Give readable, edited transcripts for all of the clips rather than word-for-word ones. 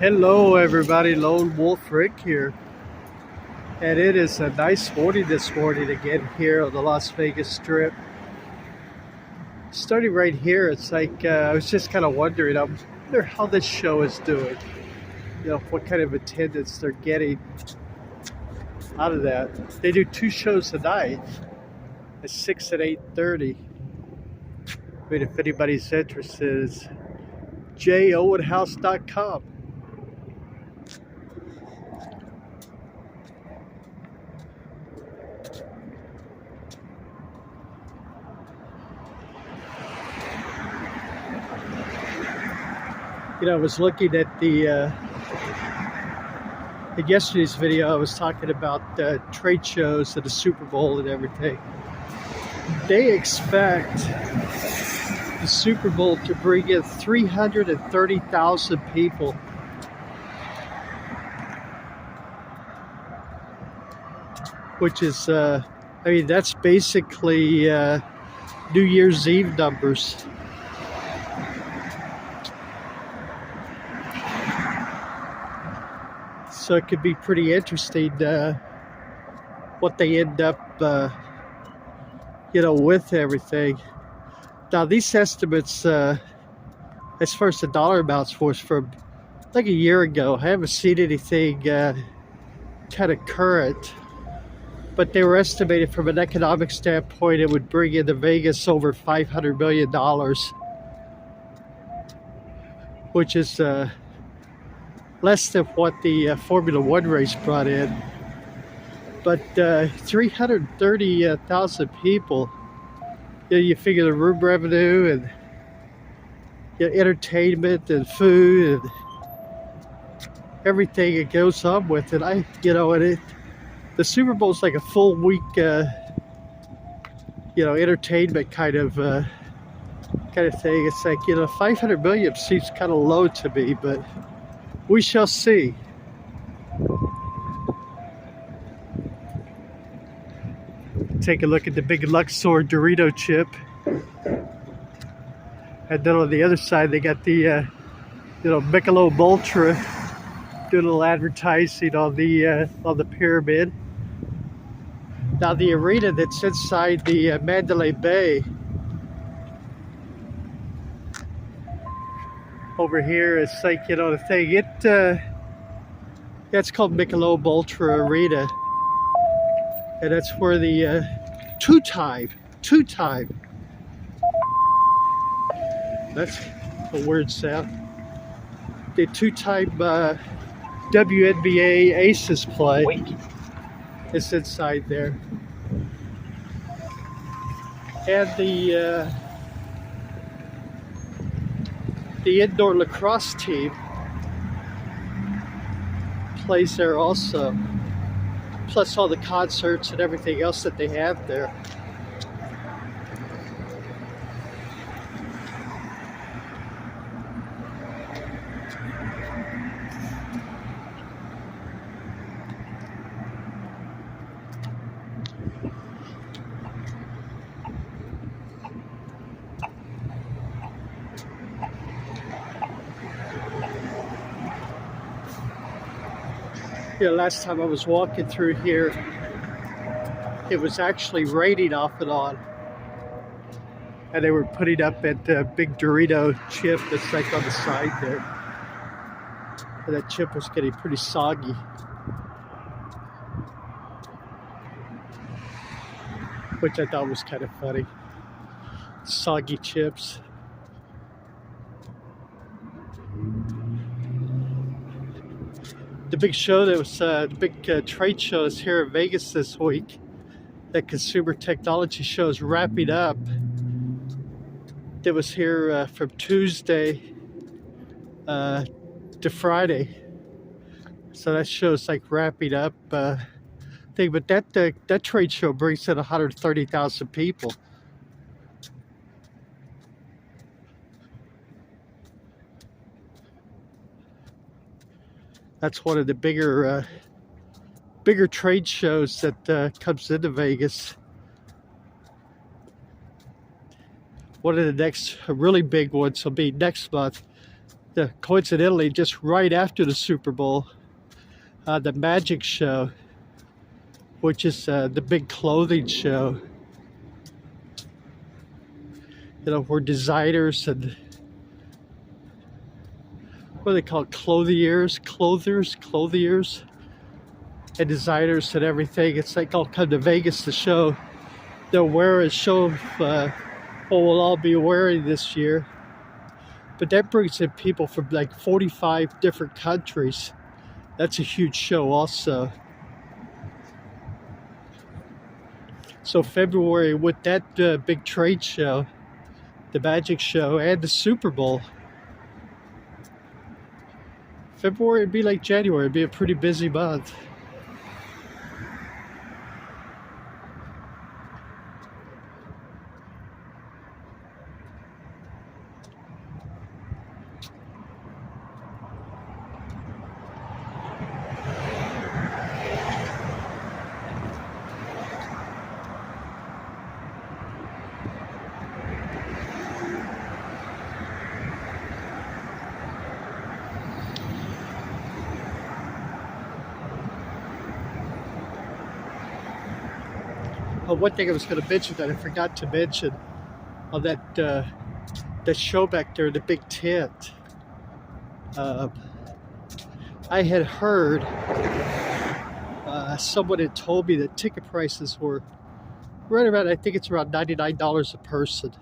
Hello everybody, Lone Wolf Rick here. And it is a nice morning this morning again here on the Las Vegas Strip. Starting right here, it's like, I was just kind of wondering, I wonder how this show is doing. You know, what kind of attendance they're getting out of that. They do two shows a night, at 6 and 8:30. I mean, if anybody's interested, it's jowenhouse.com. You know, I was looking at in yesterday's video, I was talking about trade shows at the Super Bowl and everything. They expect the Super Bowl to bring in 330,000 people. Which is, I mean, that's basically New Year's Eve numbers. So it could be pretty interesting what they end up, with everything. Now, these estimates, as far as the dollar amounts was from like a year ago, I haven't seen anything kind of current. But they were estimated from an economic standpoint, it would bring into Vegas over $500 million, which is less than what the Formula One race brought in. But 330,000 people, you figure the room revenue and entertainment and food and everything that goes on with it. The Super Bowl is like a full week, entertainment kind of thing. It's like, 500 million seems kind of low to me, but we shall see. Take a look at the big Luxor Dorito chip. And then on the other side, they got the, Michelob Ultra doing a little advertising on the pyramid. Now the arena that's inside the Mandalay Bay over here is like, the thing. It's called Michelob Ultra Arena, and that's where the two-time. That's a weird sound. The two-time WNBA Aces play. It's inside there. And the indoor lacrosse team plays there also. Plus all the concerts and everything else that they have there. Last time I was walking through here, it was actually raining off and on. And they were putting up at the big Dorito chip that's like on the side there. And that chip was getting pretty soggy. Which I thought was kind of funny. Soggy chips. The big show that was the big trade shows here in Vegas this week, that consumer technology show is wrapping up. It was here from Tuesday to Friday, so that show's like wrapping up thing. But that trade show brings in 130,000 people. That's one of the bigger trade shows that comes into Vegas. One of the next really big ones will be next month. coincidentally, just right after the Super Bowl, the Magic Show, which is the big clothing show, where designers and what are they called, clothiers, and designers and everything. It's like all come to Vegas to show. They'll wear a show of what we'll all be wearing this year. But that brings in people from like 45 different countries. That's a huge show also. So February, with that big trade show, the Magic Show, and the Super Bowl, February would be like January. It'd be a pretty busy month. One thing I was going to mention that I forgot to mention on that show back there, the big tent. I had heard someone had told me that ticket prices were right around, I think it's around $99 a person.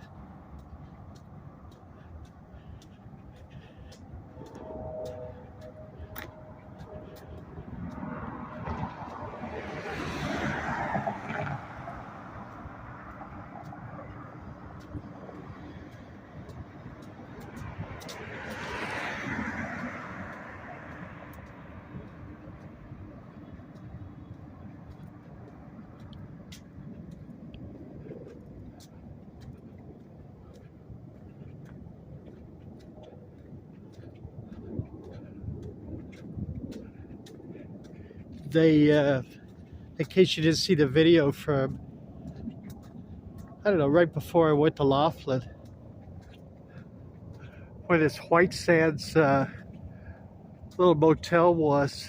They, in case you didn't see the video from, I don't know, right before I went to Laughlin, where this White Sands little motel was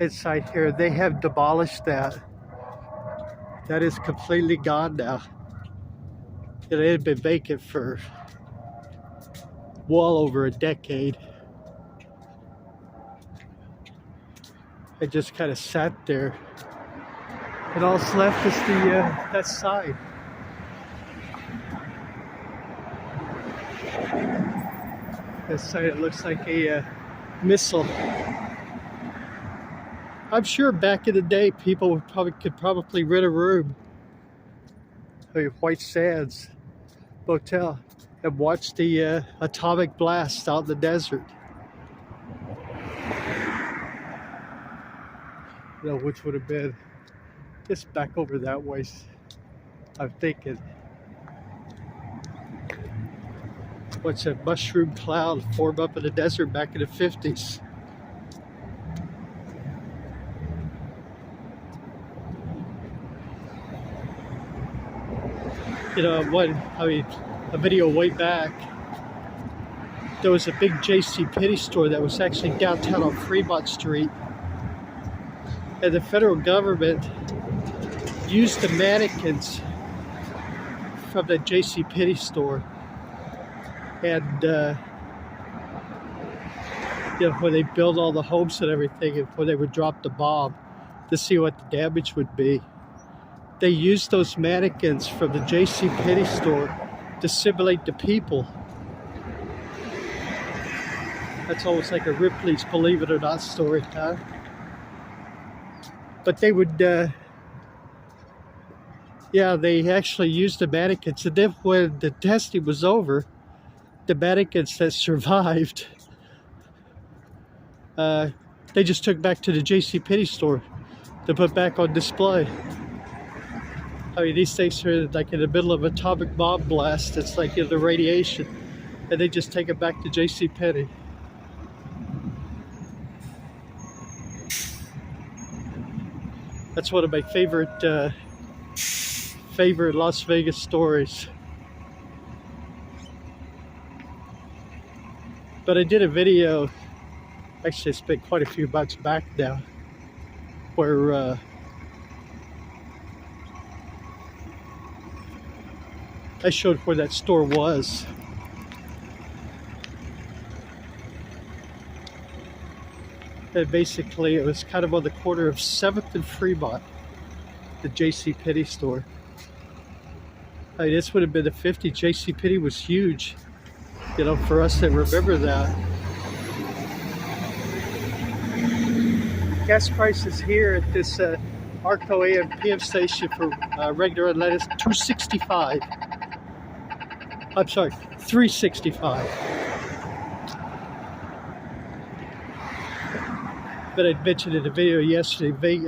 inside here, they have demolished that. That is completely gone now. It had been vacant for well over a decade. It just kind of sat there. And all that's left is that side. That side, it looks like a missile. I'm sure back in the day, people could probably rent a room at White Sands Motel and watch the atomic blast out in the desert. Which would have been just back over that way, I'm thinking. What's a mushroom cloud formed up in the desert back in the 50s? A video way back, there was a big JCPenney store that was actually downtown on Fremont Street. And the federal government used the mannequins from the JCPenney store, and when they build all the homes and everything, and when they would drop the bomb to see what the damage would be, they used those mannequins from the JCPenney store to simulate the people. That's almost like a Ripley's Believe It or Not story, huh? But they would, they actually used the mannequins. And then when the testing was over, the mannequins that survived, they just took back to the JCPenney store to put back on display. I mean, these things are like in the middle of an atomic bomb blast. It's like the radiation. And they just take it back to JCPenney. That's one of my favorite Las Vegas stories. But I did a video, actually it's been quite a few months back now, where I showed where that store was. And basically it was kind of on the corner of 7th and Fremont, the JCPenney store. I mean, this would have been the 50s. JCPenney was huge, you know, for us that remember that. Gas prices here at this Arco AM PM station for regular unleaded $2.65. I'm sorry, $3.65. But I'd mentioned in the video yesterday,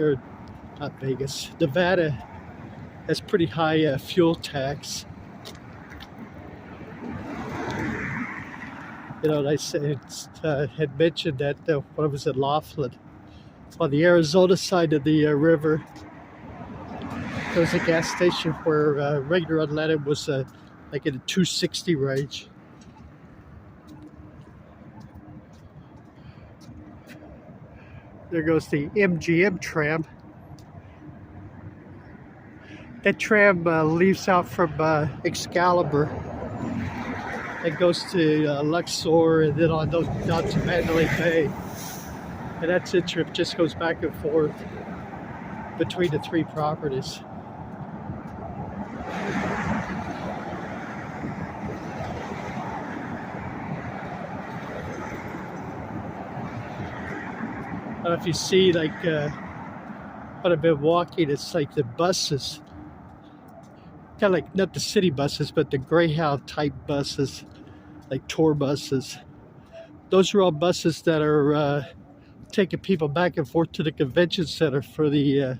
Nevada has pretty high fuel tax. You know, and I said, had mentioned that when I was at Laughlin, on the Arizona side of the river, there was a gas station where regular unleaded was like in the $2.60 range. There goes the MGM tram. That tram leaves out from Excalibur. It goes to Luxor and then on down to Mandalay Bay. And that's it. Trip just goes back and forth between the three properties. I don't know if you see, like, when I've been walking, it's like the buses, kind of like, not the city buses, but the Greyhound type buses, like tour buses. Those are all buses that are taking people back and forth to the convention center for the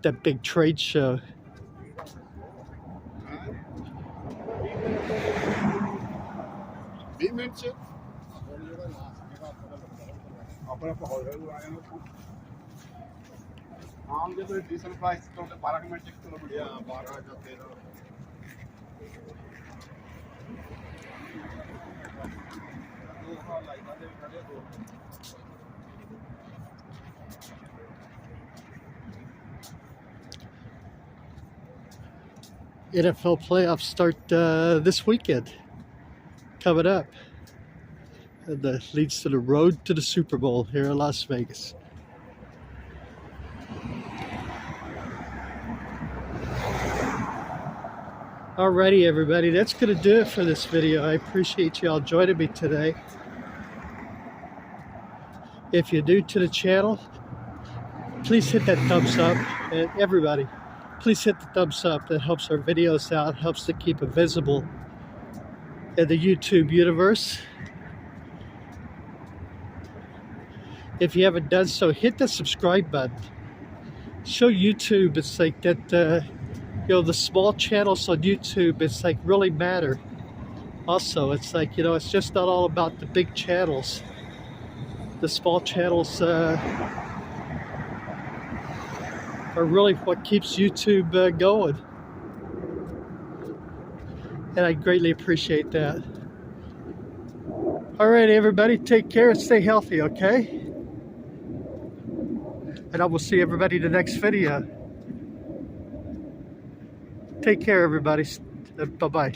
that big trade show. NFL playoffs start this weekend, coming up. And that leads to the road to the Super Bowl here in Las Vegas. Alrighty, everybody, that's going to do it for this video. I appreciate y'all joining me today. If you're new to the channel, please hit that thumbs up. And everybody, please hit the thumbs up. That helps our videos out, helps to keep it visible in the YouTube universe. If you haven't done so, hit the subscribe button. Show YouTube it's like that, you know, the small channels on YouTube, it's like really matter. Also, it's like, you know, it's just not all about the big channels. The small channels are really what keeps YouTube going. And I greatly appreciate that. All right, everybody, take care and stay healthy, okay? And I will see everybody in the next video. Take care, everybody. Bye-bye.